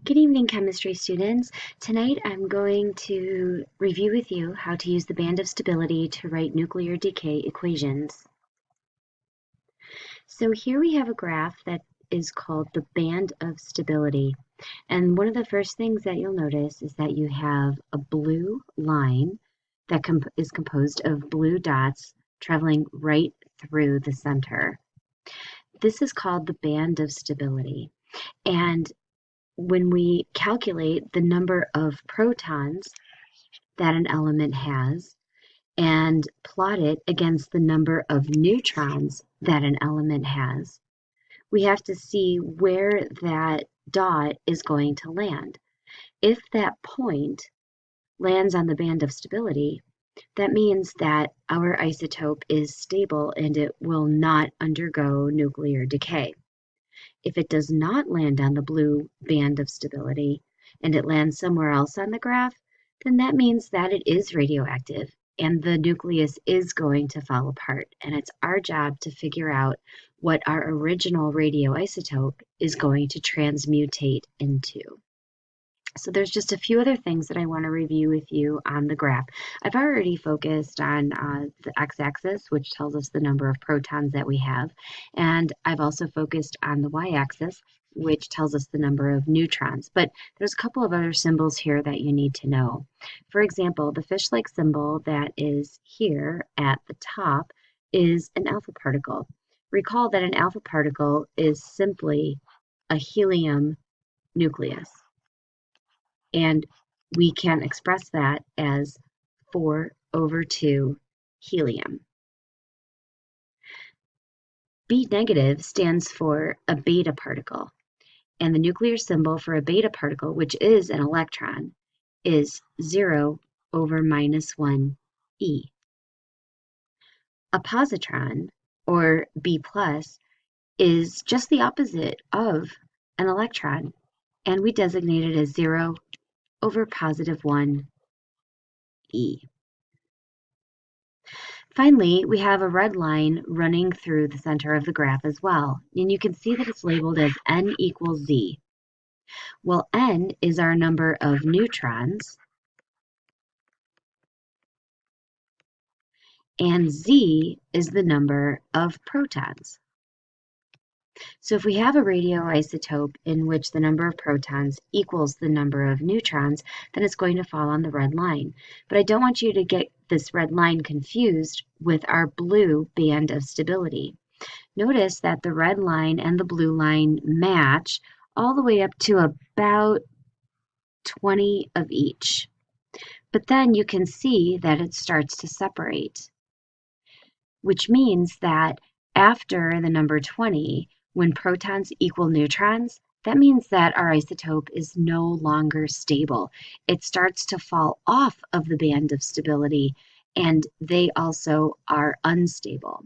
Good evening, chemistry students. Tonight I'm going to review with you how to use the band of stability to write nuclear decay equations. So here we have a graph that is called the band of stability. And one of the first things that you'll notice is that you have a blue line that is composed of blue dots traveling right through the center. This is called the band of stability. And when we calculate the number of protons that an element has and plot it against the number of neutrons that an element has, we have to see where that dot is going to land. If that point lands on the band of stability, that means that our isotope is stable and it will not undergo nuclear decay. If it does not land on the blue band of stability and it lands somewhere else on the graph, then that means that it is radioactive and the nucleus is going to fall apart. And it's our job to figure out what our original radioisotope is going to transmutate into. So there's just a few other things that I want to review with you on the graph. I've already focused on the x-axis, which tells us the number of protons that we have. And I've also focused on the y-axis, which tells us the number of neutrons. But there's a couple of other symbols here that you need to know. For example, the fish-like symbol that is here at the top is an alpha particle. Recall that an alpha particle is simply a helium nucleus. And we can express that as 4/2 helium. B negative stands for a beta particle, and the nuclear symbol for a beta particle, which is an electron, is 0/-1e. A positron, or B plus, is just the opposite of an electron, and we designate it as 0/+1e. Finally, we have a red line running through the center of the graph as well, and you can see that it's labeled as n equals z. Well, n is our number of neutrons, and z is the number of protons. So if we have a radioisotope in which the number of protons equals the number of neutrons, then it's going to fall on the red line. But I don't want you to get this red line confused with our blue band of stability. Notice that the red line and the blue line match all the way up to about 20 of each. But then you can see that it starts to separate, which means that after the number 20, when protons equal neutrons, that means that our isotope is no longer stable. It starts to fall off of the band of stability, and they also are unstable.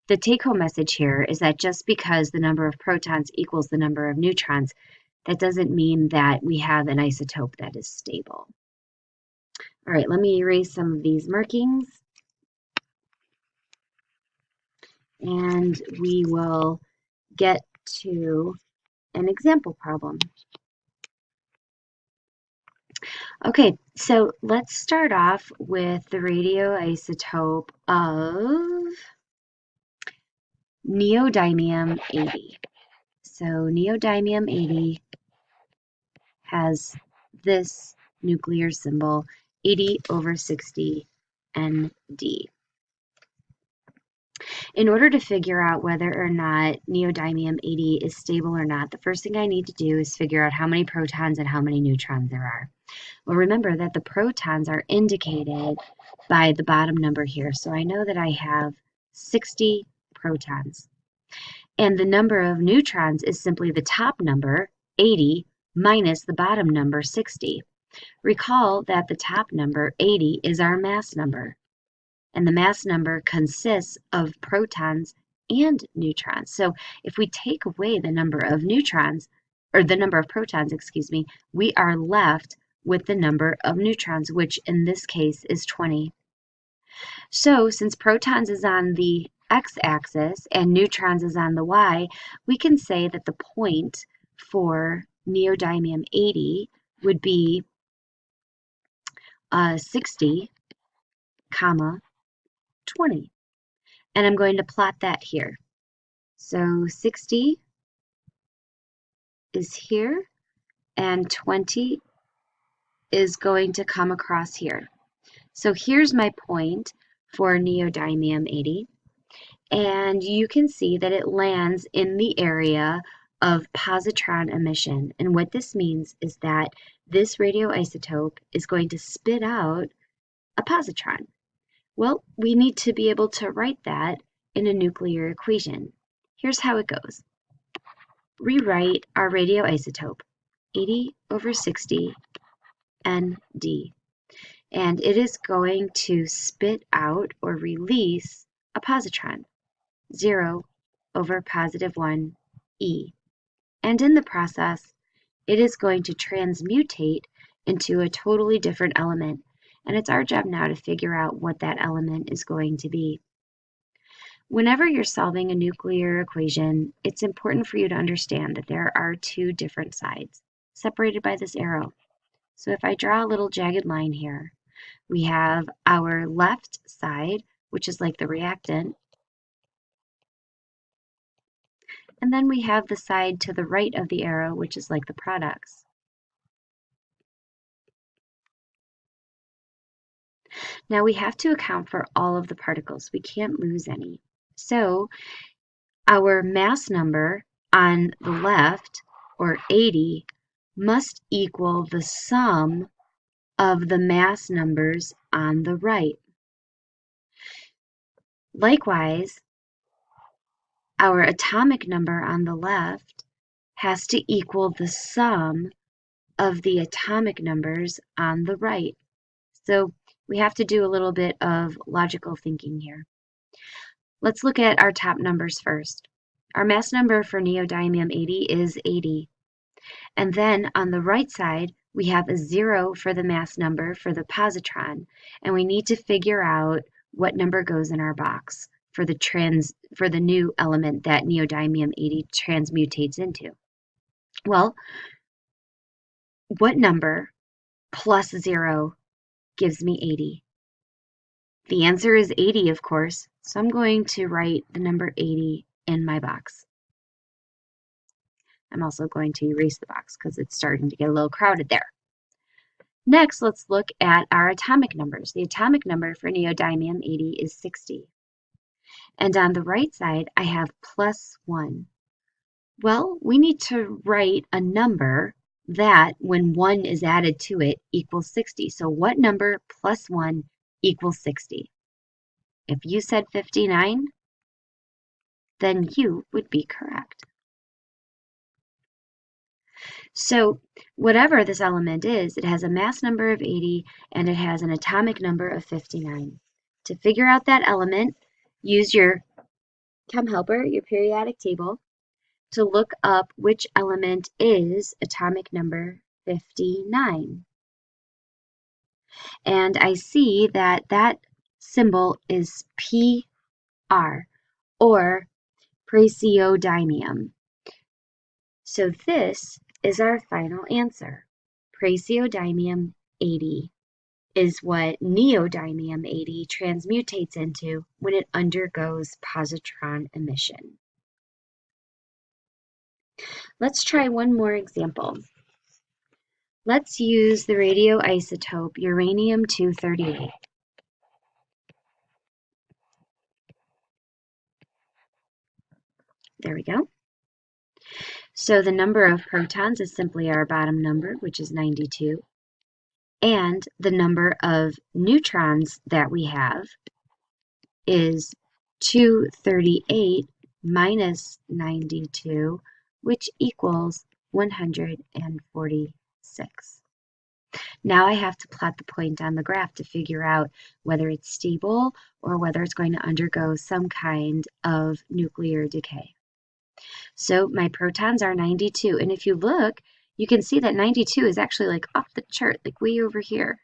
The take-home message here is that just because the number of protons equals the number of neutrons, that doesn't mean that we have an isotope that is stable. All right, let me erase some of these markings. And we will get to an example problem. Okay, so let's start off with the radioisotope of neodymium-80. So neodymium-80 has this nuclear symbol, 80/60 Nd. In order to figure out whether or not neodymium-80 is stable or not, the first thing I need to do is figure out how many protons and how many neutrons there are. Well, remember that the protons are indicated by the bottom number here. So I know that I have 60 protons. And the number of neutrons is simply the top number, 80, minus the bottom number, 60. Recall that the top number, 80, is our mass number. And the mass number consists of protons and neutrons. So if we take away the number of neutrons, or the number of protons, excuse me, we are left with the number of neutrons, which in this case is 20. So since protons is on the x-axis and neutrons is on the y, we can say that the point for neodymium-80 would be 60, comma, 20. And I'm going to plot that here. So 60 is here, and 20 is going to come across here. So here's my point for neodymium-80. And you can see that it lands in the area of positron emission. And what this means is that this radioisotope is going to spit out a positron. Well, we need to be able to write that in a nuclear equation. Here's how it goes. Rewrite our radioisotope, 80 over 60 ND. And it is going to spit out or release a positron, 0 over positive 1 E. And in the process, it is going to transmutate into a totally different element. And it's our job now to figure out what that element is going to be. Whenever you're solving a nuclear equation, it's important for you to understand that there are two different sides, separated by this arrow. So if I draw a little jagged line here, we have our left side, which is like the reactant, and then we have the side to the right of the arrow, which is like the products. Now we have to account for all of the particles. We can't lose any. So our mass number on the left, or 80, must equal the sum of the mass numbers on the right. Likewise, our atomic number on the left has to equal the sum of the atomic numbers on the right. So we have to do a little bit of logical thinking here. Let's look at our top numbers first. Our mass number for neodymium-80 is 80. And then on the right side, we have a 0 for the mass number for the positron, and we need to figure out what number goes in our box for the new element that neodymium-80 transmutates into. Well, what number plus 0 gives me 80? The answer is 80, of course, so I'm going to write the number 80 in my box. I'm also going to erase the box because it's starting to get a little crowded there. Next, let's look at our atomic numbers. The atomic number for neodymium-80 is 60. And on the right side, I have plus 1. Well, we need to write a number that, when 1 is added to it, equals 60. So what number plus 1 equals 60? If you said 59, then you would be correct. So whatever this element is, it has a mass number of 80 and it has an atomic number of 59. To figure out that element, use your chem helper, your periodic table, to look up which element is atomic number 59. And I see that that symbol is PR, or praseodymium. So this is our final answer. Praseodymium-80 is what neodymium-80 transmutates into when it undergoes positron emission. Let's try one more example. Let's use the radioisotope uranium-238. There we go. So the number of protons is simply our bottom number, which is 92. And the number of neutrons that we have is 238 minus 92, which equals 146. Now I have to plot the point on the graph to figure out whether it's stable or whether it's going to undergo some kind of nuclear decay. So my protons are 92, and if you look, you can see that 92 is actually like off the chart, like way over here.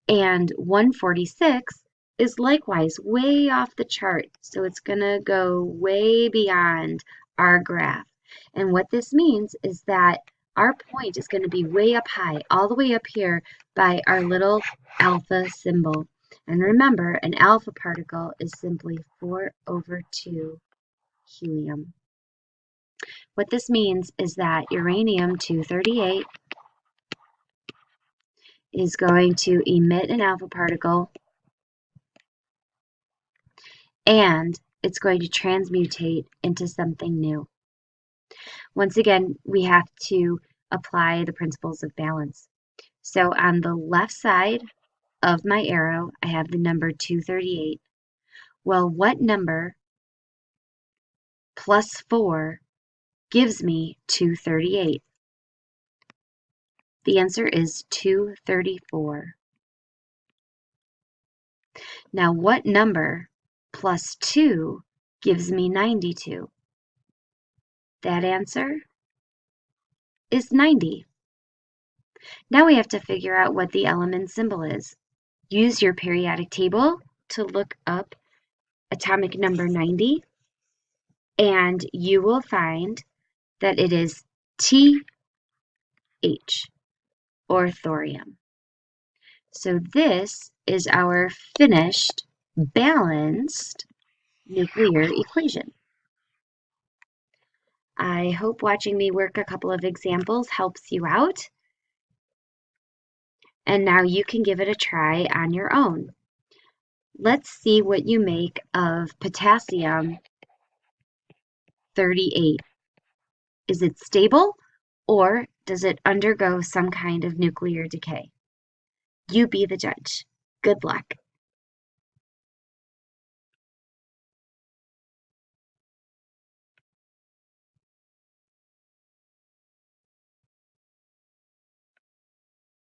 And 146 is likewise way off the chart, so it's gonna go way beyond our graph. And what this means is that our point is going to be way up high, all the way up here by our little alpha symbol. And remember, an alpha particle is simply 4/2 helium. What this means is that uranium-238 is going to emit an alpha particle, and it's going to transmutate into something new. Once again, we have to apply the principles of balance. So on the left side of my arrow, I have the number 238. Well, what number plus 4 gives me 238? The answer is 234. Now, what number plus 2 gives me 92? That answer is 90. Now we have to figure out what the element symbol is. Use your periodic table to look up atomic number 90, and you will find that it is TH, or thorium. So this is our finished, balanced nuclear equation. I hope watching me work a couple of examples helps you out. And now you can give it a try on your own. Let's see what you make of potassium 38. Is it stable, or does it undergo some kind of nuclear decay? You be the judge. Good luck.